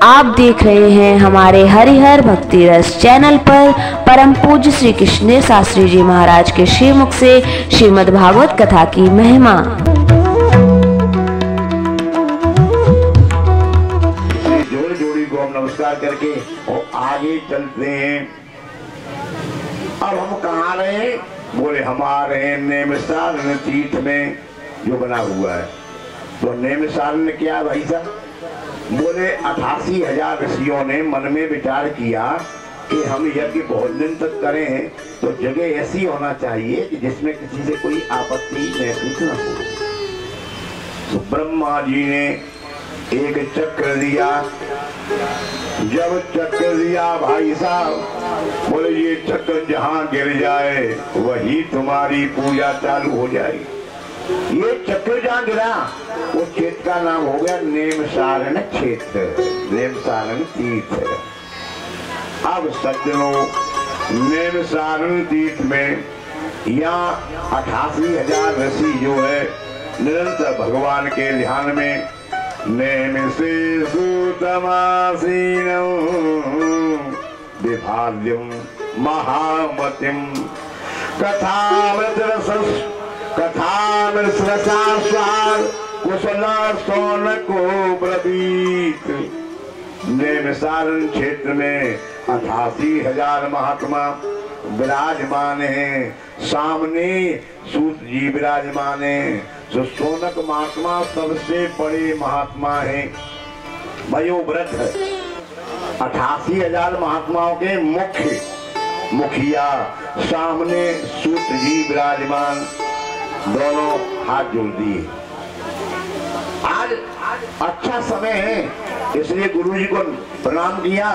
आप देख रहे हैं हमारे हरिहर भक्ति रस चैनल पर परम पूज्य श्री कृष्ण शास्त्री जी महाराज के श्रीमुख से श्रीमद् भागवत कथा की महिमा। जोड़ी जोड़ी को हम नमस्कार करके और आगे चलते हैं। अब हम कहाँ रहे? बोले हमारे नेमिषारण्य तीर्थ में जो बना हुआ है। तो नेमिषारण्य क्या भाई साहब? बोले 88,000 ऋषियों ने मन में विचार किया कि हम यज्ञ बहुत दिन तक करें तो जगह ऐसी होना चाहिए कि जिसमें किसी से कोई आपत्ति महसूस न हो। तो ब्रह्मा जी ने एक चक्र दिया। जब चक्र दिया भाई साहब, बोले ये चक्र जहां गिर जाए वही तुम्हारी पूजा चालू हो जाएगी। ये चक्र जहां गिरा वो क्षेत्र का नाम हो गया नेमिषारण्य क्षेत्र, नेमिषारण्य तीर्थ। अब सज्जनों, नेमिषारण्य तीर्थ में यहाँ 88,000 ऋषि जो है निरंतर भगवान के ध्यान में नेमिषे सुतमासीनम् विभाव्यम् महामतिम् कथामृतरसास्वाद कुशला सौनको ब्रवीत। नेमिषारण्य क्षेत्र में 88,000 महात्मा विराजमान हैं। सामने सूत जी विराजमान हैं। जो सौनक महात्मा सबसे बड़े महात्मा हैं। वयोवृद्ध 88,000 महात्माओं के मुखिया सामने सूत जी विराजमान, दोनों हाथ जोड़ दिए। आज अच्छा समय है इसलिए गुरु जी को प्रणाम किया।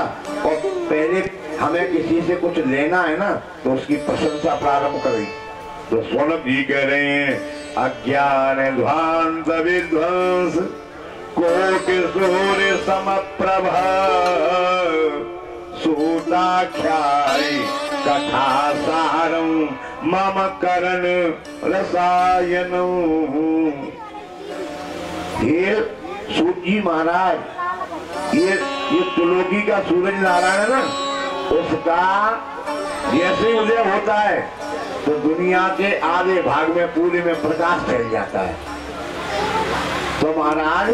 और पहले हमें किसी से कुछ लेना है ना तो उसकी प्रशंसा प्रारंभ करें। तो सौनक जी कह रहे हैं अज्ञान ध्वांत विध्वंस कोटि सूर्य समप्रभ सूताख्यायि कथा सारम मम करण रसायनम। हे सूत जी महाराज, ये त्रिलोकी का सूरज नारायण है ना, उसका जैसे उदय होता है तो दुनिया के आधे भाग में पूरे में प्रकाश फैल जाता है। तो महाराज,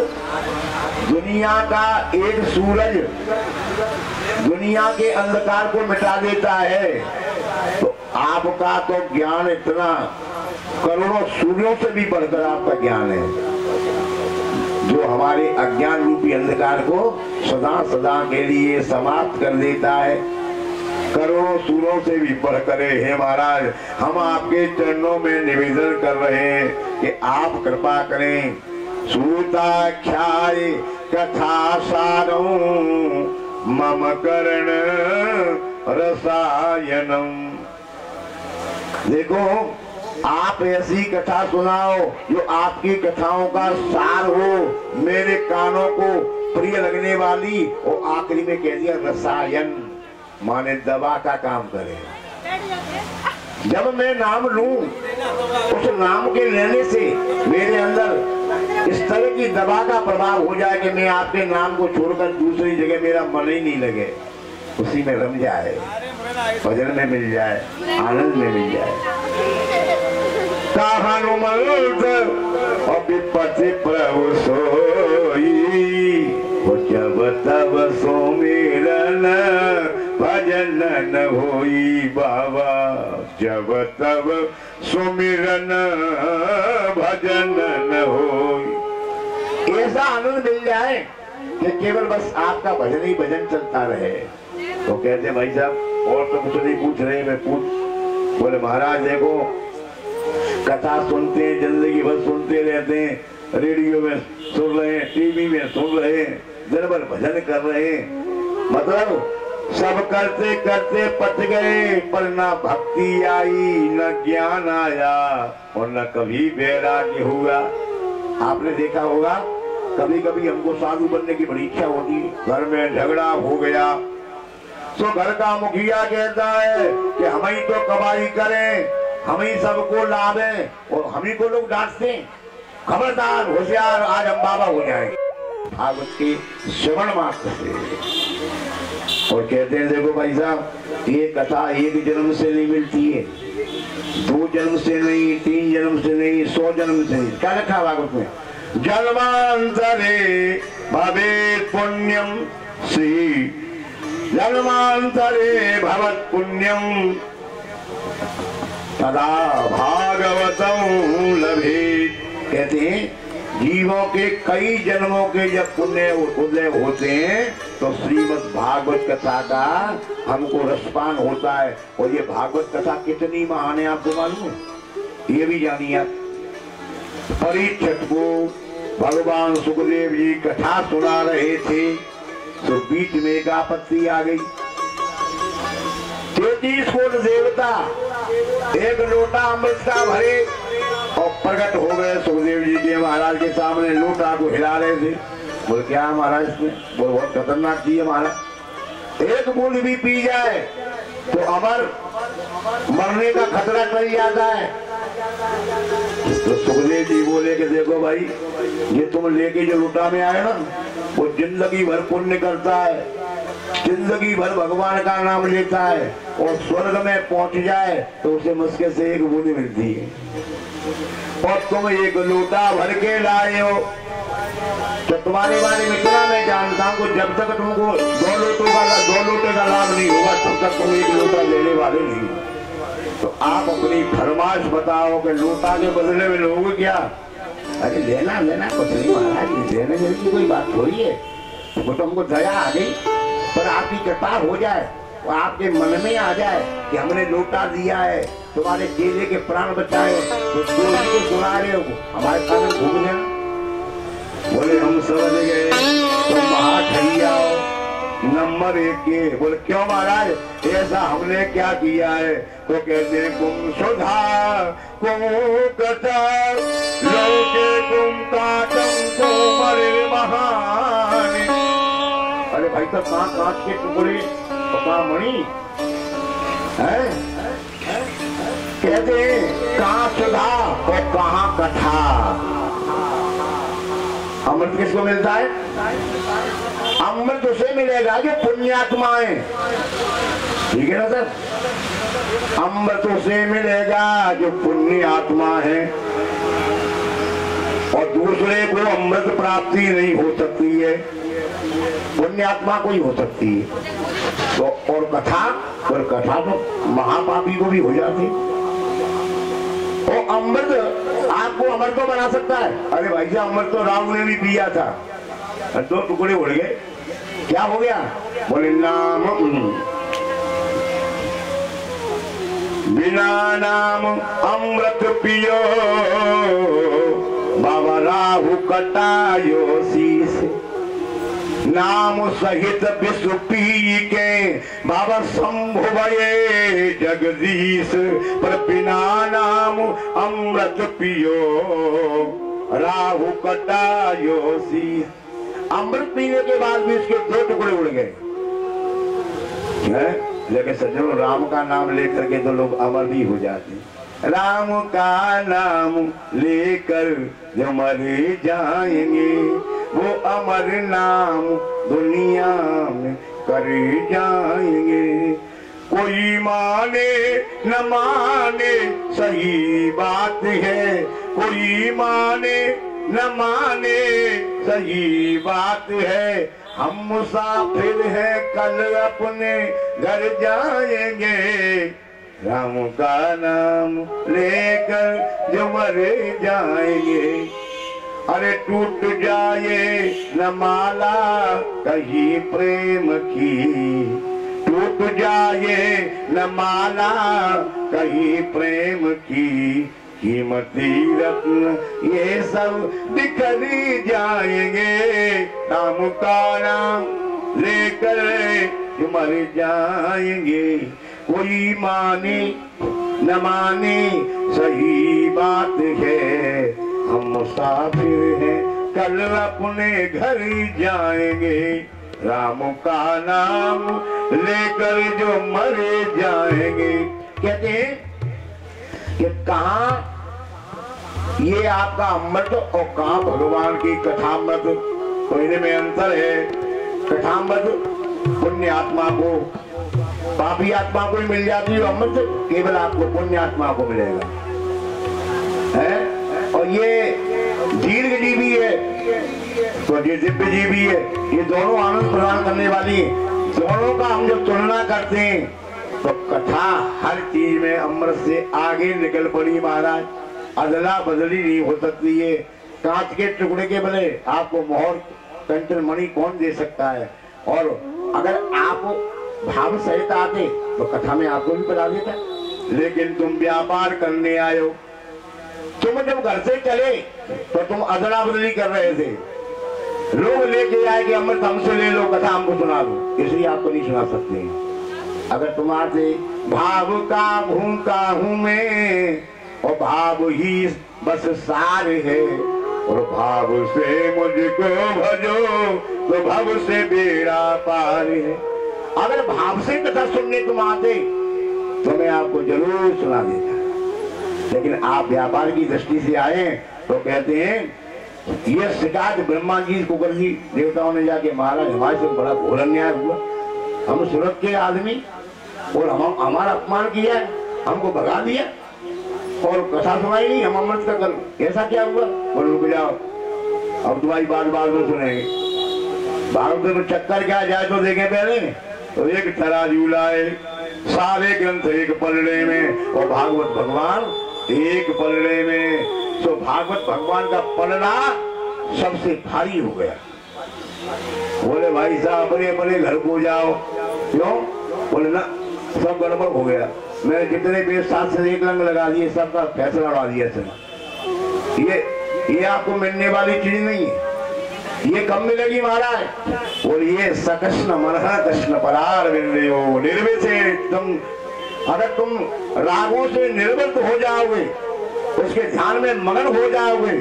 दुनिया का एक सूरज दुनिया के अंधकार को मिटा देता है। तो आपका तो ज्ञान इतना करोड़ों सूर्यों से भी बढ़कर आपका ज्ञान है, जो हमारे अज्ञान रूपी अंधकार को सदा सदा के लिए समाप्त कर देता है। करोड़ों सूर्यों से भी बढ़कर है महाराज। हम आपके चरणों में निवेदन कर रहे हैं कि आप कृपा करें। सूताख्याय कथा सारं मम करण रसायनम। देखो, आप ऐसी कथा सुनाओ जो आपकी कथाओं का सार हो, मेरे कानों को प्रिय लगने वाली। और आखिरी में कह दिया रसायन, माने दवा का काम करे। जब मैं नाम लूं, उस नाम के लेने से मेरे अंदर इस तरह की दवा का प्रभाव हो जाए कि मैं आपके नाम को छोड़कर दूसरी जगह मेरा मन ही नहीं लगे, उसी में रम जाए, भजन में मिल जाए, आनंद में मिल जाए। हनुमंत विपत्ति प्रभु सोई, जब तब सुमिरन भजन न होई बाबा, जब तब सुमिरन भजन न होई। ऐसा आनंद मिल जाए कि केवल बस आपका भजन ही भजन चलता रहे। तो कहते भाई साहब और तो कुछ नहीं पूछ रहे, मैं पूछ। बोले महाराज देखो, कथा सुनते हैं, जिंदगी भर सुनते रहते हैं, रेडियो में सुन रहे हैं, टीवी में सुन रहे हैं, दिन भर भजन कर रहे हैं, मतलब सब करते करते पट गए, पर ना भक्ति आई, न ज्ञान आया और न कभी वैराग्य हुआ। आपने देखा होगा, कभी कभी हमको साधु बनने की बड़ी इच्छा होती है, घर में झगड़ा हो गया तो घर का मुखिया कहता है कि हम ही तो कमाई करें, हम ही सबको लाभें, और हम ही को लोग डांटते हैं। खबरदार, होशियार, आज हम बाबा हो जाएंगे। भागवत के श्रवण मात्र से। और कहते हैं देखो भाई साहब, ये कथा एक जन्म से नहीं मिलती है, 2 जन्म से नहीं, 3 जन्म से नहीं, 100 जन्म से नहीं। क्या लिखा भागवत में? जन्मांतरे भवेत् पुण्यम श्री जन्मांतरे भवत् पुण्यम तदा भागवतम लभेत्। कहते हैं जीवों के कई जन्मों के जब पुण्य उदय होते हैं तो श्रीमद् भागवत कथा का हमको रसपान होता है। और ये भागवत कथा कितनी महान है आपको मालूम है? ये भी जानिए आप। परीक्षित को भगवान सुखदेव जी कथा सुना रहे थे तो बीच में एक आपत्ति आ गई। 33 कोट देवता एक लोटा अमृत का भरे और प्रकट हो गए सुखदेव जी के महाराज के सामने, लोटा को हिला रहे थे। बोल क्या महाराज इसमें? बोल बहुत खतरनाक चीज है महाराज, एक बूंद भी पी जाए तो अमर मरने का खतरा टल जाता है। तो सुखदेव जी बोले कि देखो भाई, ये तुम लेके जो लोटा में आए ना, वो जिंदगी भर पुण्य करता है, जिंदगी भर भगवान का नाम लेता है और स्वर्ग में पहुंच जाए तो उसे मुश्किल से एक बूंद मिलती है। और तुम एक लोटा भर के लाए हो तो तुम्हारे बारे में इतना मैं जानता हूँ, जब तक तुमको 2 लोटे का लाभ नहीं होगा तब तक तुम एक लोटा लेने वाले नहीं। तो आप अपनी फरमाइश बताओ कि लोटा के बदले में लोगे क्या? अरे लेना लेना कुछ नहीं महाराज, लेने देने की कोई बात थोड़ी है। वो तो हमको दया आ गई, पर आपकी कृपा हो जाए, वो आपके मन में आ जाए कि हमने लोटा दिया है, तुम्हारे चेले के प्राण बचाए, तो को सुना रहे हो, हमारे सामने घूम लेना। बोले हम समझ गए, तुम महाठैया नंबर 1 के। बोले क्यों महाराज, ऐसा हमने क्या किया है? तो कहते कुम सुधा कुम कथा लोके कुम काटम कोमरे महान। अरे भाई तो कहाँ कांच के टुकड़े तो कहाँ मणि है? कहते कहाँ सुधा और कहाँ कथा। अमृत किसको मिलता है? अमृत उसे मिलेगा जो पुण्यात्माएं, ठीक है ना सर? अमृत उसे मिलेगा जो पुण्य आत्मा है, और दूसरे को अमृत प्राप्ति नहीं हो सकती है, पुण्य आत्मा को ही हो सकती है। तो और कथा तो महापापी को भी हो जाती। और अमृत आपको अमर को बना सकता है। अरे भाई साहब, अमृत तो राम ने भी पिया था, 2 टुकड़े उड़ गए, क्या हो गया? बोले नाम बिना नाम अमृत पियो बाबा राहु कटायो शीस। नाम सहित विश्व पी के बाबा शंभु भये जगदीश। पर बिना नाम अमृत पियो राहु कटायो शीस। अमृत पीने के बाद भी इसके 2 टुकड़े उड़ गए। लेकिन सज्जनों, राम का नाम लेकर के तो लोग अमर भी हो जाते। राम का नाम लेकर जो मर जाएंगे वो अमर नाम दुनिया में कर जाएंगे। कोई माने न माने सही बात है, कोई माने न माने सही बात है। हम मुसाफिर हैं, कल अपने घर जाएंगे। राम का नाम लेकर जो मर जाएंगे। अरे टूट जाए न माला कहीं प्रेम की, टूट जाए न माला कहीं प्रेम की। कीमती रत्न ये सब बिखर जाएंगे। राम का नाम लेकर मर जाएंगे। कोई माने न माने सही बात है, हम मुसाफिर हैं, कल अपने घर जाएंगे। राम का नाम लेकर जो मर जाएंगे। कहते हैं कि कहाँ ये आपका अमृत और कहाँ भगवान की कथा अमृत। तो इनमें अंतर है। कथामृत पुण्य आत्मा को, पापी आत्मा को ही मिल जाती है, अमृत केवल आपको पुण्य आत्मा को मिलेगा है। और ये दीर्घ जीवी है तो ये दिव्य जीवी है, ये दोनों आनंद प्रदान करने वाली है। दोनों का हम जब तुलना करते हैं तो कथा हर चीज में अमृत से आगे निकल पड़ी महाराज। अदला बदली नहीं हो सकती है। कांच के टुकड़े के बले आपको मोहर कंचन मणि कौन दे सकता है। और अगर आप भाव सहित आते तो कथा में आपको भी बता देता। लेकिन तुम व्यापार करने आए हो, तुम जब घर से चले तो तुम अदला बदली कर रहे थे। लोग लेके आए कि अमृत हमसे ले लो, कथा हमको सुना दो, इसलिए आपको नहीं सुना सकते। अगर तुम्हारे भाव का भूखा हूं मैं और भाव ही बस सार है, और भाव से मुझको भजो तो भाव से बेड़ा पार है। अगर भाव से कथा सुनने तुम आते तो मैं आपको जरूर सुना देता, लेकिन आप व्यापार की दृष्टि से आए तो कहते हैं ये शिकायत ब्रह्मा जी को कर दी। देवताओं ने जाके महाराज हमारे से बड़ा घोर अन्याय हुआ, हम सूरत के आदमी और हम हमारा अपमान किया, हमको भगा दिया और कथा सुनाई नहीं, हम अमृत का कल ऐसा क्या हुआ। बोलो रुक जाओ, अब तुम्हारी बात में सुनेंगे। भागवत में चक्कर क्या जाए तो देखे पहले तो एक तराजू लाए, सारे ग्रंथ एक पलड़े में और भागवत भगवान एक पलड़े में। तो भागवत भगवान का पलड़ा सबसे भारी हो गया। बोले भाई साहब अपने अपने घर को जाओ। क्यों? बोले ना सब गड़बड़ हो गया, मैंने जितने भी 7 से 1 रंग लगा दिए, सबका फैसला उड़ा दिया सर। ये आपको मिलने वाली चीज नहीं है, ये कम मिलेगी महाराज। और ये सकृष्ण मनः कृष्ण परार विंदयो निर्विशेषम। अगर तुम रागों से निर्वृत्त हो जाओगे, उसके ध्यान में मगन हो जाओगे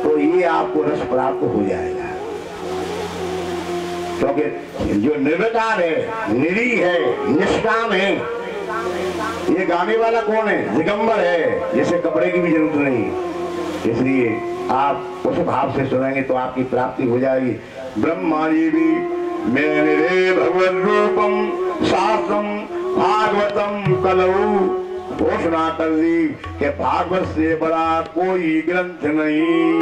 तो ये आपको रस प्राप्त हो जाएगा। क्योंकि जो निर्विकार है, निरीह है, निष्काम है, ये गाने वाला कौन है? दिगंबर है, जिसे कपड़े की भी जरूरत नहीं। इसलिए आप उस भाव से सुनेंगे तो आपकी प्राप्ति हो जाएगी। ब्रह्मा जी भी मेरे भगवत रूपम शास्त्रम भागवतम कलऊ घोषणा कर दी कि भागवत से बड़ा कोई ग्रंथ नहीं।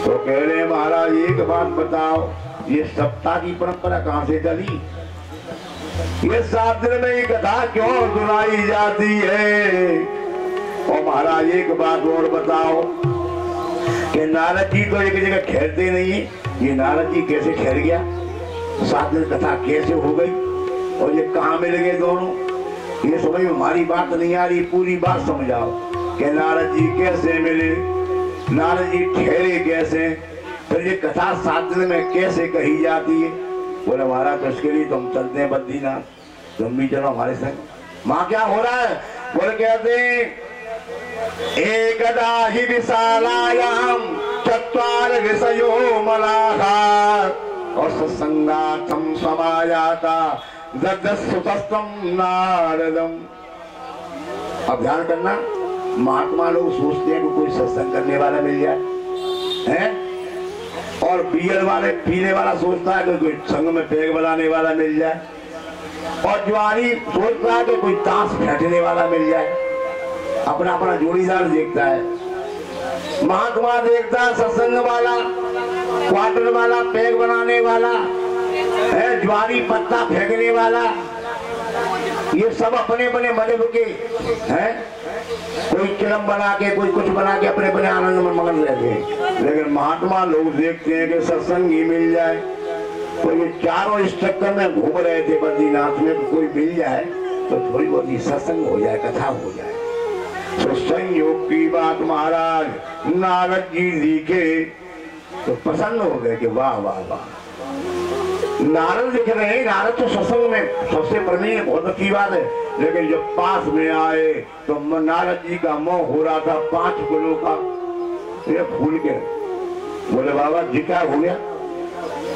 तो कह रहे महाराज एक बात बताओ, ये सप्ताह की परंपरा कहां से चली? ये 7 दिन में ये कथा क्यों सुनाई जाती है? और महाराज एक बात और बताओ कि नारद जी तो एक जगह ठहरते नहीं है, ये नारद जी कैसे ठहर गया? 7 दिन कथा कैसे हो गई और ये कहाँ मिल गए दोनों? ये समझ में हमारी बात नहीं आ रही, पूरी बात समझाओ कि नारद जी कैसे मिले, नारद जी ठहरे कैसे, फिर ये कथा 7 दिन में कैसे कही जाती है? बोले महाराज तो इसके लिए तुम चलते हैं बद्रीनाथ, तुम भी चलो हमारे संग। माँ क्या हो रहा है? बोले कहते एकदा ही विशालायाम चत्वार ऋषयो मलाहा और सत्संगार्थम समायाता ददसुतस्तम नारदम। अब ध्यान करना, महात्मा लोग सोचते हैं कि कोई सत्संग करने वाला मिल जाए हैं, और बियर वाले पीने वाला सोचता है कि कोई संग में पैग बनाने वाला मिल जाए, और ज्वारी सोचता है कि कोई ताश फेंकने वाला मिल जाए। अपना अपना जोड़ीदार देखता है। महात्मा देखता है सत्संग वाला, क्वार्टर वाला, पैग बनाने वाला है, ज्वारी पत्ता फेंकने वाला, ये सब अपने अपने मजहब के हैं। कोई चिलम बना के, कोई कुछ बना के अपने अपने आनंद में मगन रहते हैं। लेकिन महात्मा लोग देखते हैं कि सत्संग ही मिल जाए। तो ये चारों इस चक्कर में घूम रहे थे बद्रीनाथ में, कोई मिल जाए तो थोड़ी बहुत ही सत्संग हो जाए, कथा हो जाए। तो संयोग की बात महाराज नारद जी दिखे तो प्रसन्न हो गए कि वाह वाह वाह, नारद दिख रहे हैं। नारद तो सत्संग में सबसे प्रवीण, बहुत अच्छी बात है। लेकिन जब पास में आए तो नारद जी का मुंह हो रहा था 5 किलो का, ये भूल के बोले बाबा जी क्या हो गया?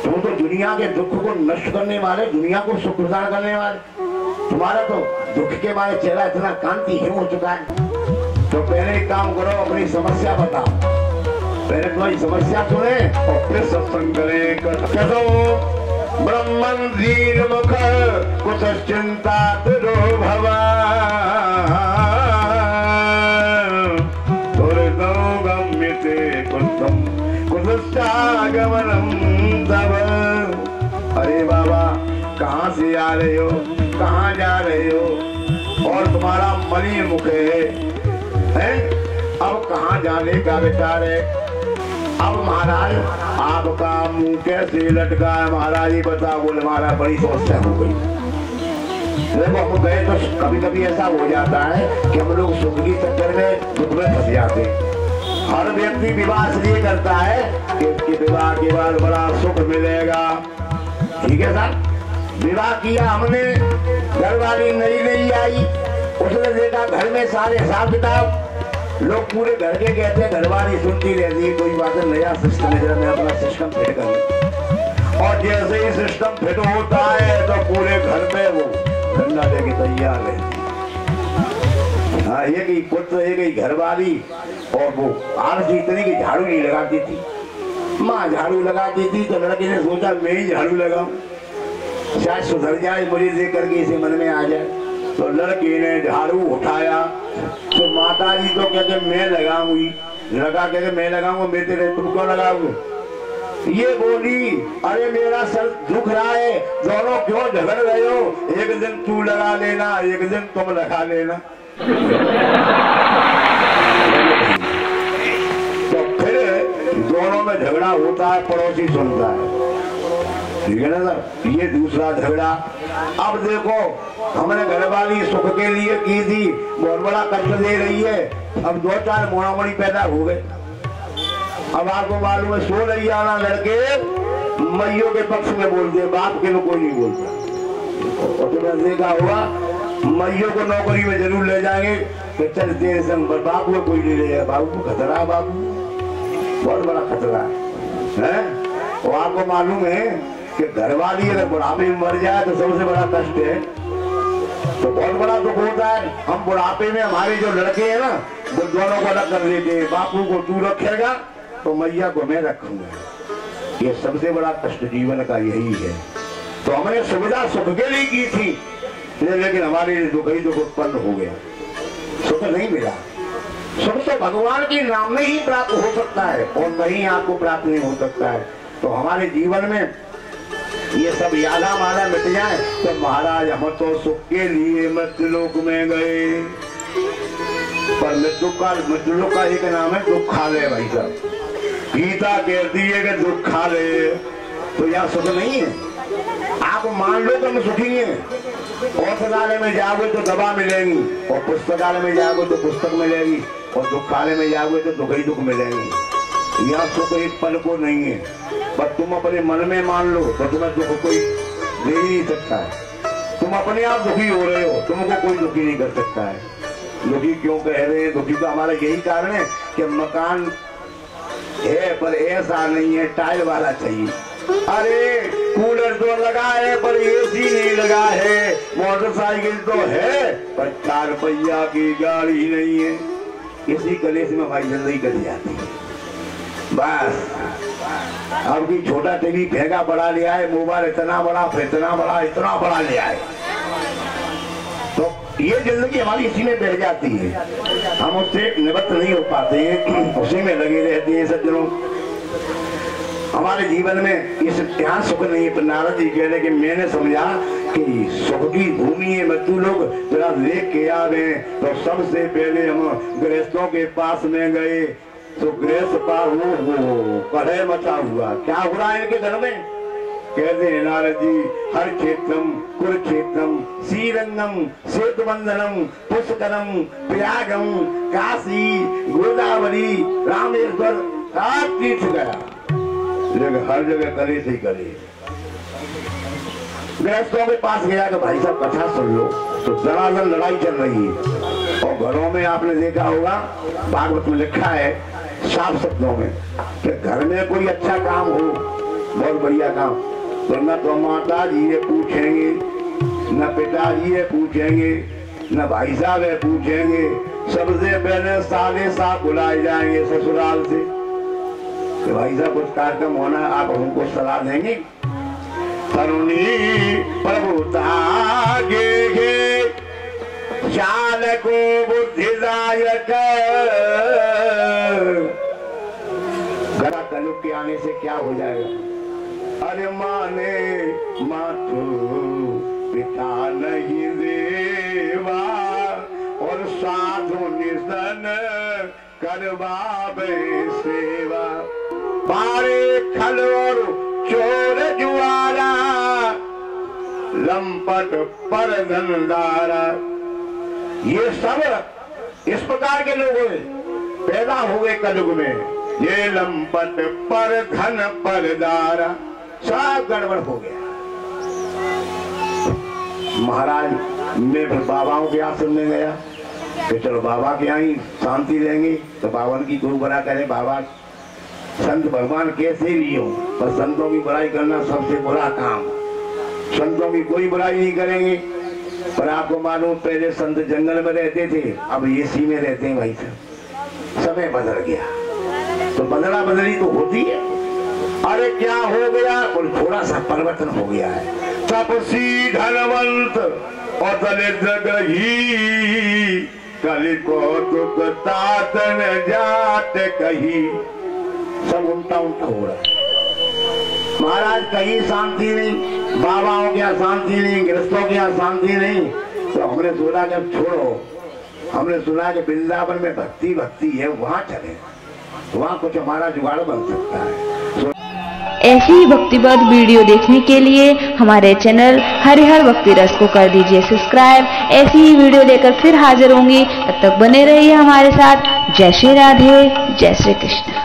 तुम तो दुनिया के दुख को नष्ट करने वाले, दुनिया को सुख प्रदान करने वाले, तुम्हारा तो दुख के मारे चेहरा इतना कांतिहीन हो चुका है। तो पहले एक काम करो, अपनी समस्या बताओ। पहले तुम्हारी समस्या सुने और फिर सत्संग करें। कसो ब्रह्मन दीन मुख कुछ चिंता तुरो भवा गम्यते कुतम कुतश्चागमनम तव। अरे बाबा कहाँ से आ रहे हो, कहाँ जा रहे हो, और तुम्हारा मणि मुख है? अब कहाँ जाने का विचार है? अब महाराज आपका मुंह कैसे लटका है महाराज, ये बताओ। बोले महाराज बड़ी समस्या हो गई। देखो हम गए तो कभी कभी ऐसा हो जाता है कि हम लोग सुख की चक्कर में दुख में फंस जाते हैं। हर व्यक्ति विवाह इसलिए करता है कि उसके विवाह के बाद बड़ा सुख मिलेगा। ठीक है साहब, विवाह किया हमने, घर वाली नई आई, उसने देखा घर में सारे हिसाब किताब, लोग पूरे घर के कहते हैं, घरवाली सुनती रहती है, कोई बात है नया सिस्टम है, जरा मैं अपना सिस्टम फिट कर। और जैसे ही सिस्टम फिट होता है तो पूरे घर पे वो धंधा देके तैयार है। हाँ, ये गई पुत्र, ये गई घरवाली, और वो आलसी इतनी की झाड़ू नहीं लगाती थी। माँ झाड़ू लगाती थी तो लड़के ने सोचा मैं ही झाड़ू लगाऊं, शायद सुधर जाए, मुझे देख करके इसे मन में आ जाए। तो लड़के ने झाड़ू उठाया तो माता जी तो कहते मैं लगाऊंगी, लगा कहते मैं लगाऊंगा, मैं तेरे तुम क्यों लगाओगे? ये बोली अरे मेरा सर दुख रहा है, दोनों क्यों झगड़ रहे हो, एक दिन तू लगा लेना, एक दिन तुम लगा लेना। तो फिर दोनों में झगड़ा होता है, पड़ोसी सुनता है। ठीक है ना सर, ये दूसरा झगड़ा। अब देखो हमने घरवाली सुख के लिए की थी, बहुत बड़ा कष्ट दे रही है, अब 2-4 मोड़ामोड़ी पैदा हो गए। अब आपको मालूम है 16 आना लड़के मैयों के पक्ष में बोलते, बाप के में कोई नहीं बोलता। और तुमने देखा होगा मैयों को नौकरी में जरूर ले जाएंगे तो चल तेरे संग, बापू को कोई नहीं ले जाएगा, बाबू को खतरा है, बाबू बहुत बड़ा खतरा है। और आपको मालूम है कि घरवाली अगर बुढ़ापे में मर जाए तो सबसे बड़ा कष्ट है, तो बहुत बड़ा दुख होता है। हम बुढ़ापे में हमारे जो लड़के हैं ना वो दोनों को अलग कर लेते हैं, बापू को तू रखेगा तो मैया को मैं रखूंगा। ये सबसे बड़ा कष्ट जीवन का यही है। तो हमने सुविधा सुख के लिए की थी, लेकिन हमारे लिए दुख ही दुख उत्पन्न हो गया, सुख नहीं मिला। सुख तो भगवान के नाम में ही प्राप्त हो सकता है और कहीं आपको प्राप्त नहीं हो सकता है। तो हमारे जीवन में ये सब यादा मादा मिट जाए तो महाराज हम तो सुख के लिए मृत्युलोक में गए, पर मृत्युलोक का एक नाम है दुखालय। भाई साहब गीता कहती है कि दुखालय, तो यहाँ सुख नहीं है। आप मान लो तो हम सुखी हैं, औषधालय में जाओगे तो दवा मिलेगी, और पुस्तकालय में जाओगे तो पुस्तक मिलेगी, और दुखालय में जाओगे तो दुख ही दुख मिलेंगे। यहाँ सुख एक पल को नहीं है, पर तुम अपने मन में मान लो तो तुम्हें दुख कोई दे ही नहीं सकता है। तुम अपने आप दुखी हो रहे हो, तुमको कोई दुखी नहीं कर सकता है। दुखी क्यों कह रहे हैं? दुखी का हमारा यही कारण है कि मकान है पर ऐसा नहीं है, टाइल वाला चाहिए। अरे कूलर तो लगा है पर एसी नहीं लगा है, मोटरसाइकिल तो है पर 4 पहिया की गाड़ी नहीं है। इसी कलेश में हमारी जिंदगी कट जाती है। बस अब की छोटा टीवी फेंका बड़ा ले आए, मोबाइल इतना बड़ा फिर इतना बड़ा ले आए, तो ये जिंदगी हमारी इसी में बैठ जाती है। हम उससे निवृत्त नहीं हो पाते हैं, उसी में लगे रहते हैं सज्जनों। हमारे जीवन में इस यहाँ सुख नहीं है। नारद जी कह रहे कि मैंने समझा कि सुख की भूमि है मृत्युलोक, जरा देख के आ गए। तो सबसे पहले हम गृहस्थों के पास में गए, तो गृहस्थ पार वो कढ़े मचा हुआ। क्या हो रहा है इनके घर में? कहते हैं नारद जी, हर क्षेत्रम कुरुक्षेत्रम श्रीरंगम सेतुबंधनम पुष्करम प्रयागम काशी गोदावरी रामेश्वर सब तीर्थ गया, लेकिन हर जगह करे से करे। गृहस्थों के पास गया कि भाई साहब कथा सुन लो, तो दरअसल लड़ाई चल रही है। और घरों में आपने देखा होगा, भागवत में लिखा है साफ शब्दों में कि घर में कोई अच्छा काम हो, बहुत बढ़िया काम, तो न तो माता जी ये पूछेंगे, न पिताजी ये पूछेंगे, न भाई साहब ये पूछेंगे, सबसे पहले साले साहब बुलाए जाएंगे ससुराल से। कि भाई साहब कुछ कार्यक्रम होना, आप हमको सलाह देंगे। तरुणी प्रभुता गे चाल को बुद्धिदायक, गला कलयुग के आने से क्या हो जाएगा? अरे माने मातु पिता नहीं देवा, और साधु निधन करवावे सेवा। पारे खल और चोर जुआरा, लंपट पर धनदारा, ये सब इस प्रकार के लोग पैदा हुए कलयुग में। ये लंपट पर धन पर दारा, सब गड़बड़ हो गया। महाराज मैं फिर बाबाओं के यहाँ सुनने गया कि चलो बाबा के यहाँ ही शांति लेंगे। तो बाबा की कोई बुरा करे, बाबा संत भगवान कैसे भी हो, पर संतों की बुराई करना सबसे बुरा काम। संतों की कोई बुराई नहीं करेंगे। पर आपको मालूम पहले संत जंगल में रहते थे, अब एसी में रहते हैं। भाई साहब समय बदल गया, तो बदला बदली तो होती है। अरे क्या हो गया? और थोड़ा सा परिवर्तन हो गया है। तपसी धनवंत और दलिद्र गही, कली को दुख तातन जात कही, सब उल्टा उल्टा हो रहा है। महाराज कहीं शांति नहीं, बाबाओं के यहाँ शांति नहीं, गृहस्थों के यहाँ शांति नहीं। तो हमने सोचा जब छोड़ो, हमने सुना कि वृंदावन में भक्ति भक्ति है, वहाँ चले, वहाँ कुछ हमारा जुगाड़ बन सकता है। ऐसी ही भक्तिबद्ध वीडियो देखने के लिए हमारे चैनल हरिहर भक्ति रस को कर दीजिए सब्सक्राइब। ऐसी ही वीडियो लेकर फिर हाजिर होंगी, तब तक बने रहिए हमारे साथ। जय श्री राधे, जय श्री कृष्ण।